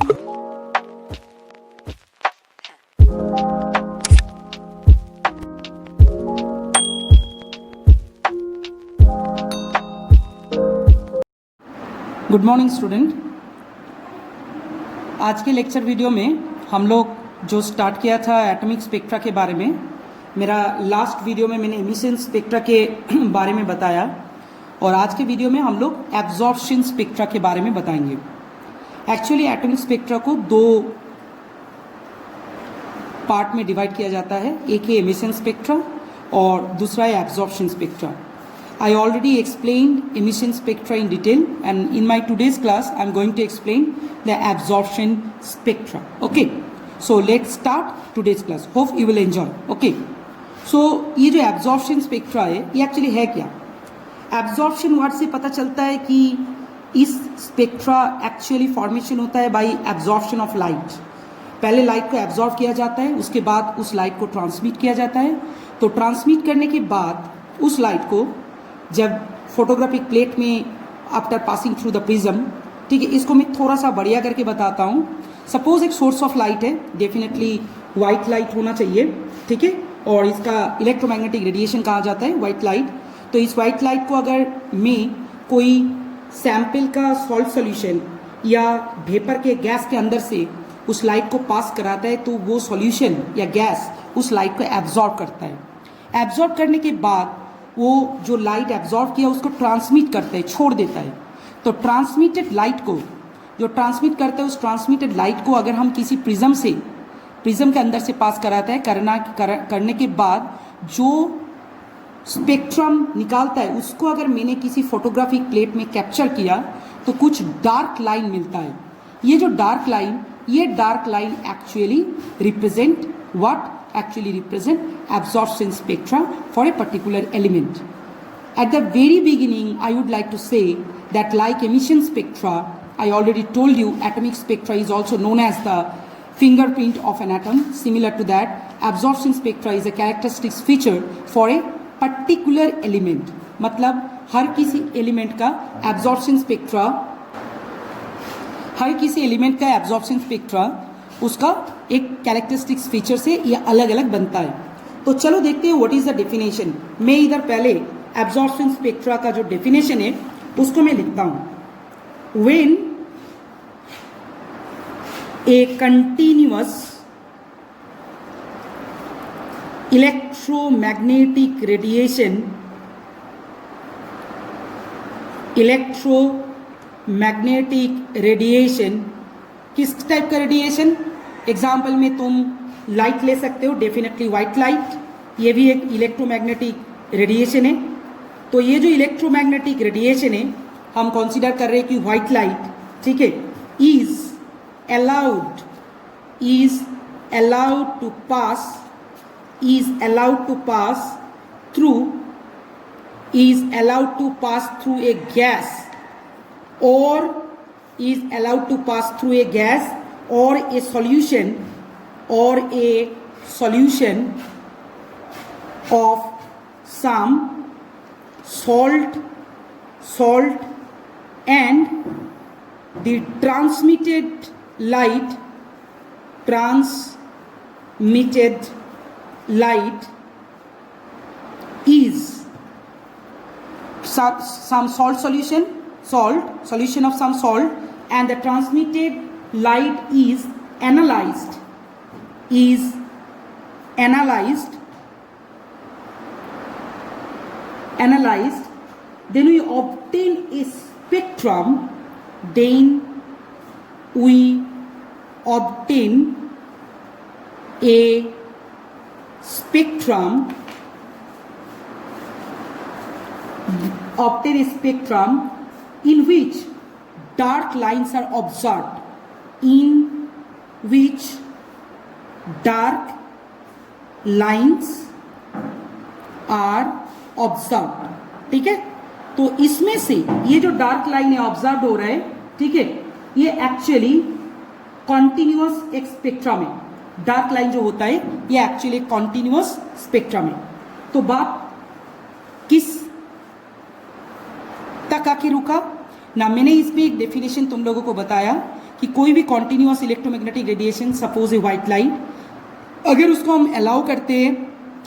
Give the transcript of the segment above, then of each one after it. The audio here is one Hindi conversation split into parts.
Good morning student. आज के लेक्चर वीडियो में हम लोग जो स्टार्ट किया था एटॉमिक स्पेक्ट्रा के बारे में, मेरा लास्ट वीडियो में मैंने एमिशन स्पेक्ट्रा के बारे में बताया और आज के वीडियो में हम लोग एब्जॉर्प्शन स्पेक्ट्रा के बारे में बताएंगे। एक्चुअली एटॉमिक स्पेक्ट्रा को दो पार्ट में डिवाइड किया जाता है, एक है एमिशन स्पेक्ट्रा और दूसरा है absorption spectra. I already explained emission spectra in detail, and in my today's class I am going to explain the absorption spectra. Okay, so let's start today's class. Hope you will enjoy. Okay, so ये जो absorption spectra है ये actually है क्या? Absorption word से पता चलता है कि इस spectra actually formation होता है by absorption of light. पहले लाइट को एब्जॉर्ब किया जाता है, उसके बाद उस लाइट को ट्रांसमिट किया जाता है। तो ट्रांसमिट करने के बाद उस लाइट को जब फोटोग्राफिक प्लेट में after passing through the prism, ठीक है, इसको मैं थोड़ा सा बढ़िया करके बताता हूँ। सपोज एक सोर्स ऑफ लाइट है, डेफिनेटली वाइट लाइट होना चाहिए, ठीक है, और इसका इलेक्ट्रोमैग्नेटिक रेडिएशन कहा जाता है वाइट लाइट। तो इस वाइट लाइट को अगर मैं कोई सैंपल का सॉल्ट सोल्यूशन या वेपर के गैस के अंदर से उस लाइट को पास कराता है तो वो सॉल्यूशन या गैस उस लाइट को एब्जॉर्ब करता है। एब्जॉर्ब करने के बाद वो जो लाइट एब्जॉर्ब किया उसको ट्रांसमिट करता है, छोड़ देता है। तो ट्रांसमिटेड लाइट को जो ट्रांसमिट करता है, उस ट्रांसमिटेड लाइट को अगर हम किसी प्रिज्म के अंदर से पास कराते हैं, करने के बाद जो स्पेक्ट्रम निकालता है उसको अगर मैंने किसी फोटोग्राफिक प्लेट में कैप्चर किया तो कुछ डार्क लाइन मिलता है। ये जो dark line actually represent what? Actually represent absorption spectra for a particular element. At the very beginning, I would like to say that like emission spectra, I already told you atomic spectra is also known as the fingerprint of an atom. Similar to that, absorption spectra is a characteristic feature for a particular element. मतलब हर किसी एलिमेंट का absorption spectra उसका एक कैरेक्टरिस्टिक्स फीचर से ये अलग अलग बनता है। तो चलो देखते हैं व्हाट इज द डेफिनेशन। मैं इधर पहले एब्जॉर्प्शन स्पेक्ट्रा का जो डेफिनेशन है उसको मैं लिखता हूं। When A continuous electromagnetic radiation किस टाइप का रेडिएशन? एग्जाम्पल में तुम लाइट ले सकते हो, डेफिनेटली वाइट लाइट, ये भी एक इलेक्ट्रोमैग्नेटिक रेडिएशन है। तो ये जो इलेक्ट्रोमैग्नेटिक रेडिएशन है हम कंसीडर कर रहे हैं कि वाइट लाइट, ठीक है, is allowed to pass through a gas is allowed to pass through a gas or a solution of some salt and the transmitted light is some solution of some salt, and the transmitted light is analyzed, then we obtain a spectrum, obtain a spectrum in which dark lines are observed, ठीक है। तो इसमें से ये जो डार्क लाइन है ऑब्जर्व हो रहा है, ठीक है, ये एक्चुअली कॉन्टिन्यूअस एक स्पेक्ट्रम है। डार्क लाइन जो होता है ये एक्चुअली कॉन्टिन्यूअस स्पेक्ट्रम है। तो बात किस तक आके रुका ना? मैंने इसमें एक डेफिनेशन तुम लोगों को बताया कि कोई भी continuous electromagnetic radiation, suppose a white light, अगर उसको हम अलाउ करते हैं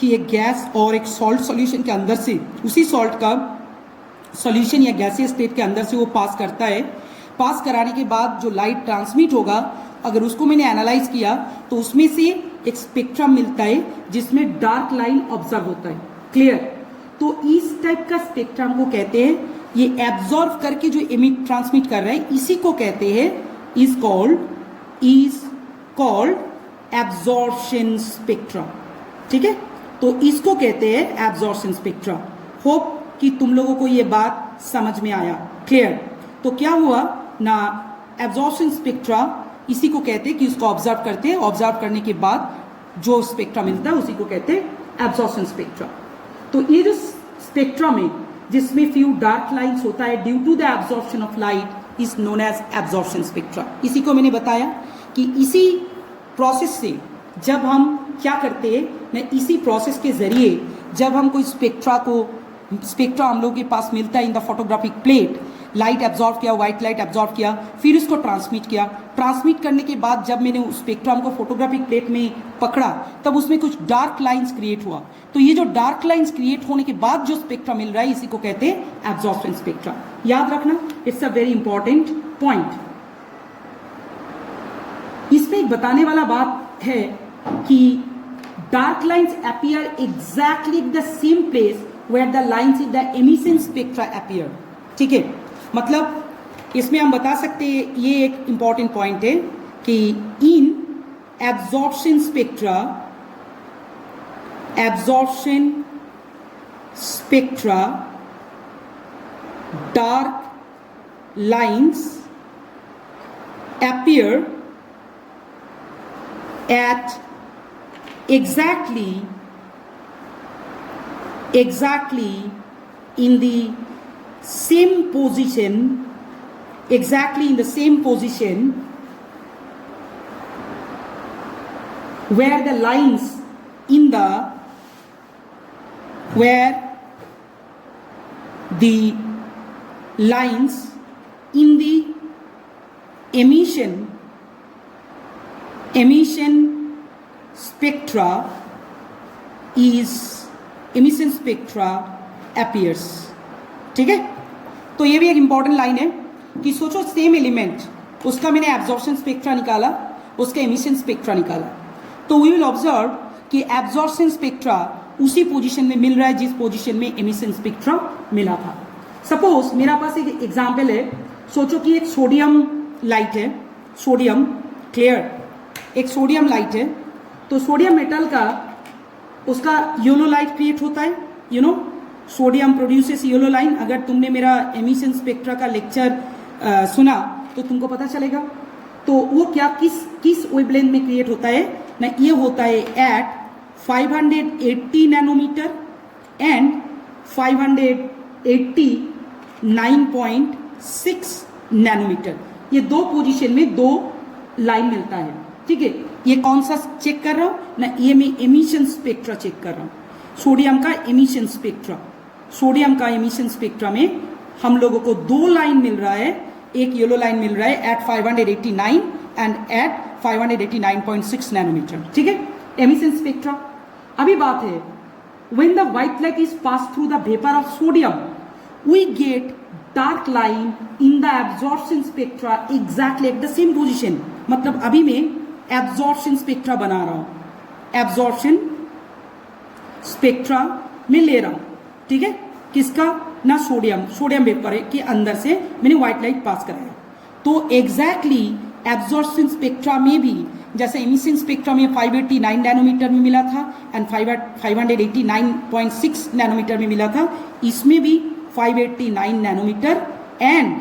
कि एक गैस और एक सॉल्ट सॉल्यूशन के अंदर से, उसी सॉल्ट का सॉल्यूशन या गैसियस स्टेट के अंदर से वो पास करता है, पास कराने के बाद जो लाइट ट्रांसमिट होगा, अगर उसको मैंने एनालाइज किया तो उसमें से एक स्पेक्ट्रम मिलता है जिसमें डार्क लाइन ऑब्जर्व होता है। क्लियर? तो इस टाइप का स्पेक्ट्रम को कहते हैं, ये एब्जॉर्व करके जो इमिट ट्रांसमिट कर रहा है इसी को कहते हैं, इज कॉल्ड एब्जॉर्प्शन स्पेक्ट्रा। ठीक है, तो इसको कहते हैं एब्जॉर्प्शन स्पेक्ट्रा। होप कि तुम लोगों को ये बात समझ में आया। क्लियर? तो क्या हुआ ना, एब्जॉर्प्शन स्पेक्ट्रा इसी को कहते हैं कि इसको ऑब्जर्व करते हैं, ऑब्जर्व करने के बाद जो स्पेक्ट्रा मिलता है उसी को कहते हैं एब्जॉर्प्शन स्पेक्ट्रा। तो ये जो स्पेक्ट्रम है जिसमें फ्यू डार्क लाइंस होता है due to the absorption of light is known as absorption spectra. इसी को मैंने बताया कि इसी प्रोसेस से जब हम क्या करते हैं ना, इसी प्रोसेस के जरिए जब हम कोई स्पेक्ट्रा हम लोगों के पास मिलता है in the photographic plate, light absorb किया, व्हाइट लाइट एब्जॉर्व किया, फिर उसको ट्रांसमिट किया, ट्रांसमिट करने के बाद जब मैंने उस स्पेक्ट्रम को फोटोग्राफिक प्लेट में पकड़ा तब उसमें कुछ डार्क लाइंस क्रिएट हुआ। तो ये जो डार्क लाइंस क्रिएट होने के बाद जो स्पेक्ट्रा मिल रहा है इसी को कहते हैं एब्जॉर्प्शन स्पेक्ट्रा। याद रखना, it's a very important point. इसमें एक बताने वाला बात है कि dark lines appear exactly at the same place where the lines in the emission spectra appear. ठीक है, मतलब इसमें हम बता सकते हैं, ये एक इंपॉर्टेंट पॉइंट है कि इन absorption spectra dark lines appear at exactly in the same position, where the lines in the emission spectra appears। ठीक है, तो ये भी एक इंपॉर्टेंट लाइन है कि सोचो सेम एलिमेंट, उसका मैंने एब्जॉर्प्शन स्पेक्ट्रा निकाला, उसका एमिशन स्पेक्ट्रा निकाला, तो वी विल ऑब्जर्व कि एब्जॉर्प्शन स्पेक्ट्रा उसी पोजीशन में मिल रहा है जिस पोजीशन में एमिशन स्पेक्ट्रा मिला था। सपोज मेरा पास एक एग्जांपल है, सोचो कि एक सोडियम लाइट है, सोडियम, क्लियर, एक सोडियम लाइट है, तो सोडियम मेटल का उसका येलो लाइट क्रिएट होता है, you know, sodium produces yellow line. अगर तुमने मेरा एमिशन स्पेक्ट्रा का लेक्चर सुना तो तुमको पता चलेगा। तो वो क्या किस वेवलेंथ में क्रिएट होता है ना, ये होता है एट 580 नैनोमीटर एंड 589.6 नैनोमीटर। ये दो पोजीशन में दो लाइन मिलता है। ठीक है, ये कौन सा चेक कर रहा हूं ना, ये मैं एमिशन स्पेक्ट्रा चेक कर रहा हूं, सोडियम का एमिशन स्पेक्ट्रा। सोडियम का एमिशन स्पेक्ट्रा में हम लोगों को दो लाइन मिल रहा है, एक येलो लाइन मिल रहा है एट 589 एंड एट 589.6 नैनोमीटर। ठीक है, एमिशन स्पेक्ट्रा। अभी बात है, when the white light is pass through the vapour of sodium we get dark line in the absorption spectra exactly at the same position. मतलब अभी मैं एब्जॉर्प्शन स्पेक्ट्रा बना रहा हूं, एब्जॉर्प्शन स्पेक्ट्रा में ले रहा हूं। ठीक है, किसका ना, सोडियम वेपर के अंदर से मैंने व्हाइट लाइट पास कराया। तो एग्जैक्टली एब्जॉर्प्शन स्पेक्ट्रा में भी जैसे एमिशन स्पेक्ट्रा में 589 नैनोमीटर में मिला था एंड 589.6 नैनोमीटर में मिला था, इसमें भी 589 नैनोमीटर एंड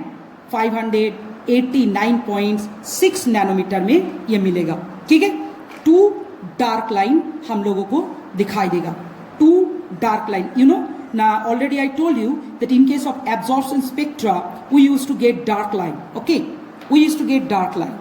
589.6 नैनोमीटर में ये मिलेगा। ठीक है, टू डार्क लाइन हम लोगों को दिखाई देगा, two dark line, you know. Now already I told you that in case of absorption spectra we used to get dark line, okay, we used to get dark line।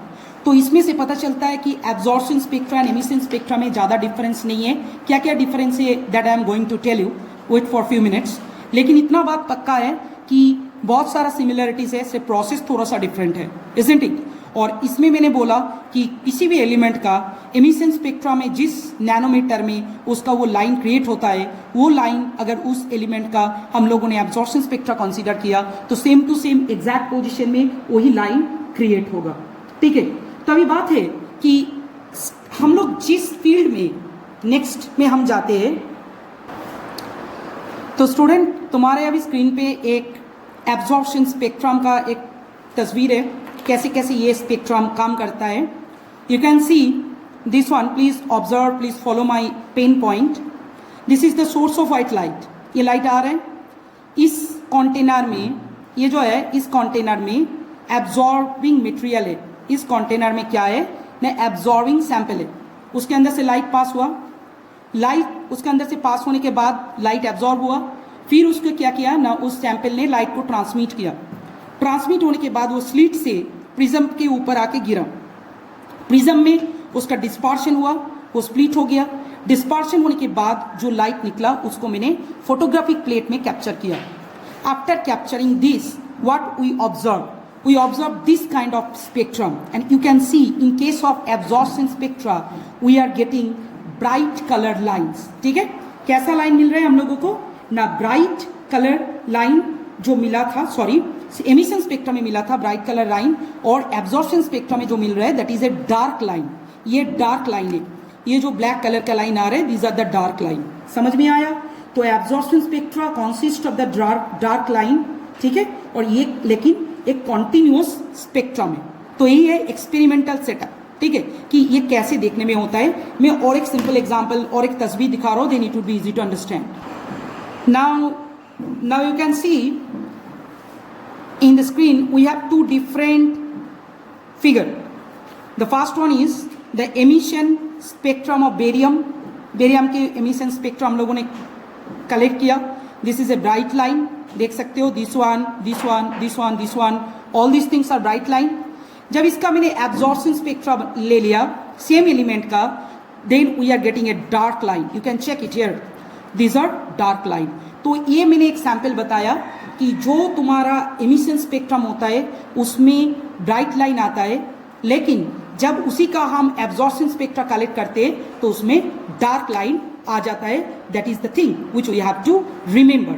तो इसमें से पता चलता है कि absorption spectra and emission spectra में ज़्यादा डिफरेंस नहीं है। क्या क्या डिफरेंस है that I am going to tell you, wait for few minutes। लेकिन इतना बात पक्का है कि बहुत सारा सिमिलरिटीज है, सिर्फ प्रोसेस थोड़ा सा डिफरेंट है, isn't it? और इसमें मैंने बोला कि किसी भी एलिमेंट का एमिशन स्पेक्ट्रा में जिस नैनोमीटर में उसका वो लाइन क्रिएट होता है, वो लाइन अगर उस एलिमेंट का हम लोगों ने एब्जॉर्प्शन स्पेक्ट्रा कंसीडर किया तो same to same exact position में वही लाइन क्रिएट होगा। ठीक है, तो अभी बात है कि हम लोग जिस फील्ड में नेक्स्ट में हम जाते हैं, तो स्टूडेंट तुम्हारे अभी स्क्रीन पे एक एब्जॉर्प्शन स्पेक्ट्रम का एक तस्वीर है, कैसे कैसे ये स्पेक्ट्रम काम करता है। You can see this one, please observe, please follow my pain point. This is the source of white light. ये लाइट आ रहा है इस कंटेनर में, ये जो है इस कंटेनर में एब्जॉर्बिंग मटेरियल है। इस कंटेनर में क्या है ना, एब्जॉर्बिंग सैंपल है। उसके अंदर से लाइट पास हुआ, लाइट उसके अंदर से पास होने के बाद लाइट एब्जॉर्ब हुआ, फिर उसको क्या किया ना, उस सैंपल ने लाइट को ट्रांसमिट किया। ट्रांसमिट होने के बाद वो स्लिट से प्रिज्म के ऊपर आके गिरा। प्रिज्म में उसका डिस्पर्शन हुआ, वो स्प्लिट हो गया। डिस्पर्शन होने के बाद जो लाइट निकला उसको मैंने फोटोग्राफिक प्लेट में कैप्चर किया। After capturing this, what we observe this kind of spectrum, and you can see in case of absorption spectra we are getting bright colored lines। ठीक है, कैसा लाइन मिल रहा है हम लोगों को ना, ब्राइट कलर लाइन जो मिला था, सॉरी एमिशन स्पेक्ट्रम में मिला था ब्राइट कलर लाइन, और एब्जॉर्प्शन स्पेक्ट्रम में जो मिल रहा है that is a dark line. ये डार्क लाइन है, ये जो ब्लैक कलर का लाइन आ रहा है these are the dark line. समझ में आया? तो absorption spectra consist of the dark line. ठीक है, और ये लेकिन एक कॉन्टिन्यूअस स्पेक्ट्रम है। तो यही है एक्सपेरिमेंटल सेटअप। ठीक है, कि ये कैसे देखने में होता है। मैं और एक सिंपल एग्जांपल और एक तस्वीर दिखा रहा हूं, then it would be easy to understand. Now you can see in the screen we have two different figure. The first one is the emission spectrum of barium के emission spectrum हम लोगों ने कलेक्ट किया। This is a bright line, देख सकते हो, this one, all these things are bright line। जब इसका मैंने absorption spectrum ले लिया same element का, then we are getting a dark line। You can check it here, these are dark line। तो ये मैंने एक सैंपल बताया कि जो तुम्हारा एमिशन स्पेक्ट्रम होता है उसमें ब्राइट लाइन आता है, लेकिन जब उसी का हम एब्जॉर्प्शन स्पेक्ट्रा कलेक्ट करते हैं तो उसमें डार्क लाइन आ जाता है। That is the thing which we have to remember.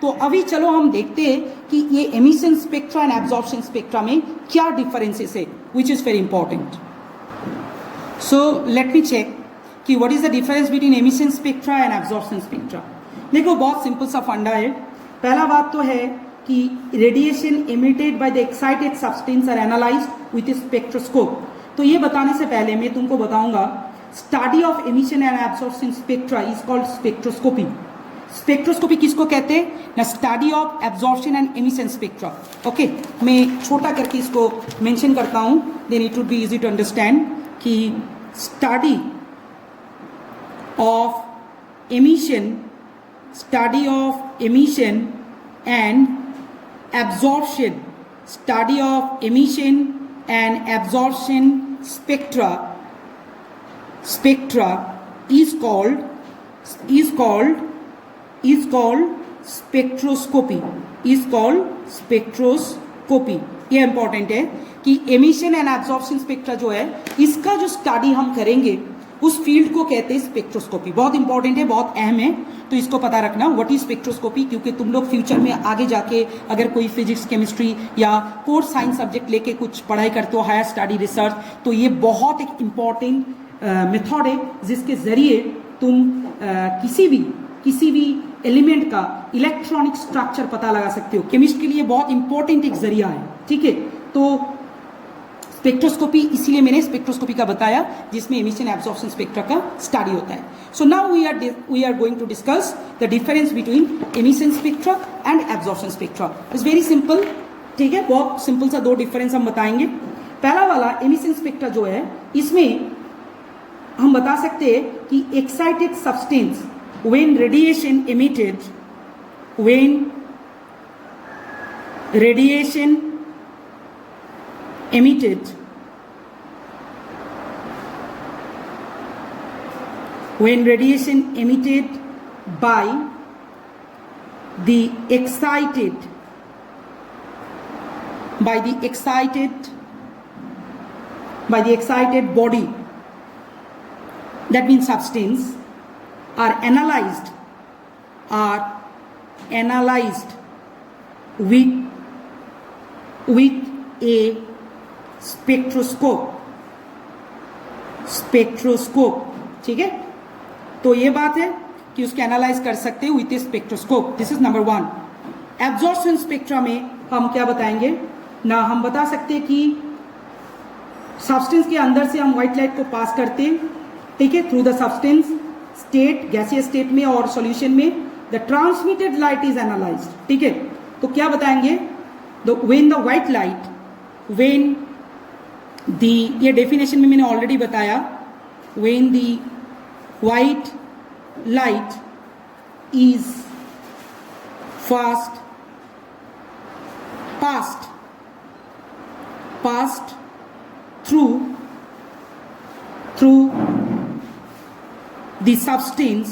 तो अभी चलो हम देखते हैं कि ये emission spectra and absorption spectra में क्या डिफरेंसेस है, which is very important. So let me check कि what is the difference between emission spectra and absorption spectra. देखो बहुत सिंपल सा फंडा है। पहला बात तो है कि radiation emitted by the excited substance are analysed with spectroscope. तो ये बताने से पहले मैं तुमको बताऊंगा study of emission and absorption spectra is called spectroscopy. Spectroscopy किसको कहते हैं ना, study of absorption and emission spectra. Okay, मैं छोटा करके इसको मेंशन करता हूं, then it would be easy to understand कि study of emission and absorption, study of emission and absorption spectra is called spectroscopy, ये इंपॉर्टेंट है कि एमिशन एंड एब्जॉर्प्शन स्पेक्ट्रा जो है इसका जो स्टडी हम करेंगे उस फील्ड को कहते हैं स्पेक्ट्रोस्कोपी। बहुत इंपॉर्टेंट है, बहुत अहम है, तो इसको पता रखना व्हाट इज स्पेक्ट्रोस्कोपी, क्योंकि तुम लोग फ्यूचर में आगे जाके अगर कोई फिजिक्स केमिस्ट्री या कोर साइंस सब्जेक्ट लेके कुछ पढ़ाई करते हो, हायर स्टडी रिसर्च, तो ये बहुत एक इम्पॉर्टेंट मेथड है जिसके जरिए तुम किसी भी एलिमेंट का इलेक्ट्रॉनिक स्ट्रक्चर पता लगा सकते हो। केमिस्ट के लिए बहुत इंपॉर्टेंट एक जरिया है। ठीक है, तो स्पेक्ट्रोस्कोपी इसीलिए मैंने स्पेक्ट्रोस्कोपी का बताया जिसमें एमिशन एब्जॉर्प्शन स्पेक्ट्रा का स्टडी होता है। So now we are going to discuss the difference between emission spectra and absorption spectra. It's very simple. ठीक है, बहुत सिंपल सा दो डिफरेंस हम बताएंगे। पहला वाला एमिशन स्पेक्ट्रा जो है, इसमें हम बता सकते हैं कि excited substance when radiation emitted by the excited by the excited body, that means substance, are analyzed with a spectroscope, ठीक है। तो ये बात है कि उसको एनालाइज कर सकते हैं with A spectroscope. This is number 1। Absorption spectra में हम क्या बताएंगे ना, हम बता सकते हैं कि सब्सटेंस के अंदर से हम व्हाइट लाइट को पास करते हैं, ठीक है, थ्रू द सब्सटेंस स्टेट, गैसीय स्टेट में और सॉल्यूशन में the transmitted light is analysed, ठीक है। तो क्या बताएंगे, when the white light, when the, ये डेफिनेशन में मैंने ऑलरेडी बताया, when the white light is passed through the substance,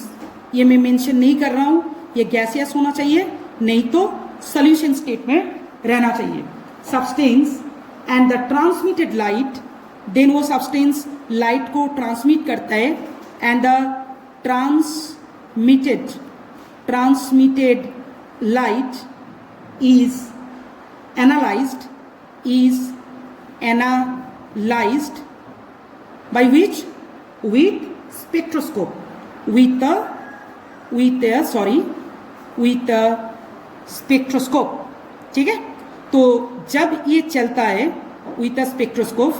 ये मैं मेंशन नहीं कर रहा हूं, ये गैसियस होना चाहिए, नहीं तो सॉल्यूशन स्टेट में रहना चाहिए। Substance and the transmitted light, then वो सब्सटेंस लाइट को ट्रांसमिट करता है, and the transmitted light is analyzed by which? With spectroscope, with a spectroscope, ठीक है। तो जब ये चलता है with a spectroscope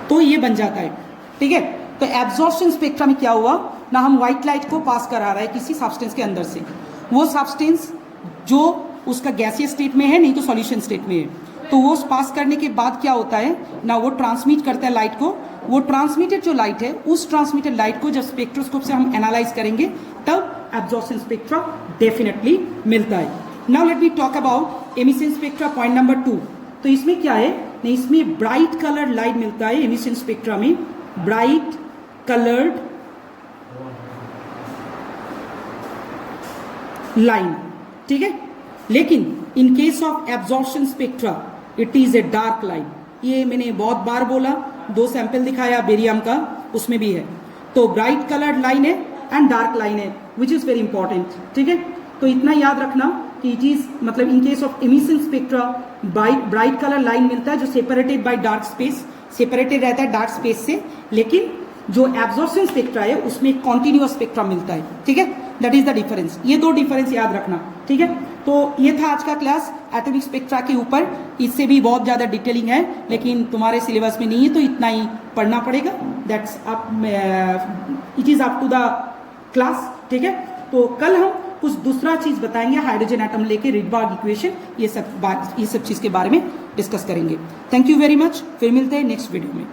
तो ये बन जाता है, ठीक है। तो एब्जॉर्प्शन स्पेक्ट्रा में क्या हुआ ना, हम व्हाइट लाइट को पास करा रहा है किसी सब्सटेंस के अंदर से, वो सब्सटेंस जो उसका गैसीय स्टेट में है, नहीं तो सॉल्यूशन स्टेट में है, तो वो पास करने के बाद क्या होता है ना, वो ट्रांसमिट करता है लाइट को। वो ट्रांसमिटेड जो लाइट है, उस ट्रांसमिटेड लाइट को जब स्पेक्ट्रोस्कोप से हम एनालाइज करेंगे तब एब्जॉर्प्शन स्पेक्ट्रा डेफिनेटली मिलता है। Now let me talk about emission spectra, point number 2। तो इसमें क्या है नहीं, इसमें ब्राइट कलर्ड लाइट मिलता है एमिशन स्पेक्ट्रा में, ब्राइट कलर्ड लाइन, ठीक है। लेकिन in case of absorption spectra it is a dark line. ये मैंने बहुत बार बोला, 2 सैंपल दिखाया बेरियम का, उसमें भी है। तो ब्राइट कलर्ड लाइन है एंड डार्क लाइन है, विच इज वेरी इंपॉर्टेंट, ठीक है। तो इतना याद रखना कि इट इज मतलब in case of emission spectra bright colour line मिलता है जो separated by dark space, separated रहता है डार्क स्पेस से, लेकिन जो एब्जॉर्प्शन स्पेक्ट्रा है उसमें कॉन्टिन्यूअस स्पेक्ट्रा मिलता है, ठीक है। That is the difference. ये 2 डिफरेंस याद रखना, ठीक है। तो ये था आज का क्लास एटॉमिक स्पेक्ट्रा के ऊपर। इससे भी बहुत ज्यादा डिटेलिंग है, लेकिन तुम्हारे सिलेबस में नहीं है, तो इतना ही पढ़ना पड़ेगा। That's up, it is up to the class, ठीक है। तो कल हम कुछ दूसरा चीज बताएंगे, हाइड्रोजन एटम लेके रिडबर्ग इक्वेशन, ये सब चीज के बारे में डिस्कस करेंगे। Thank you very much. फिर मिलते हैं नेक्स्ट वीडियो में।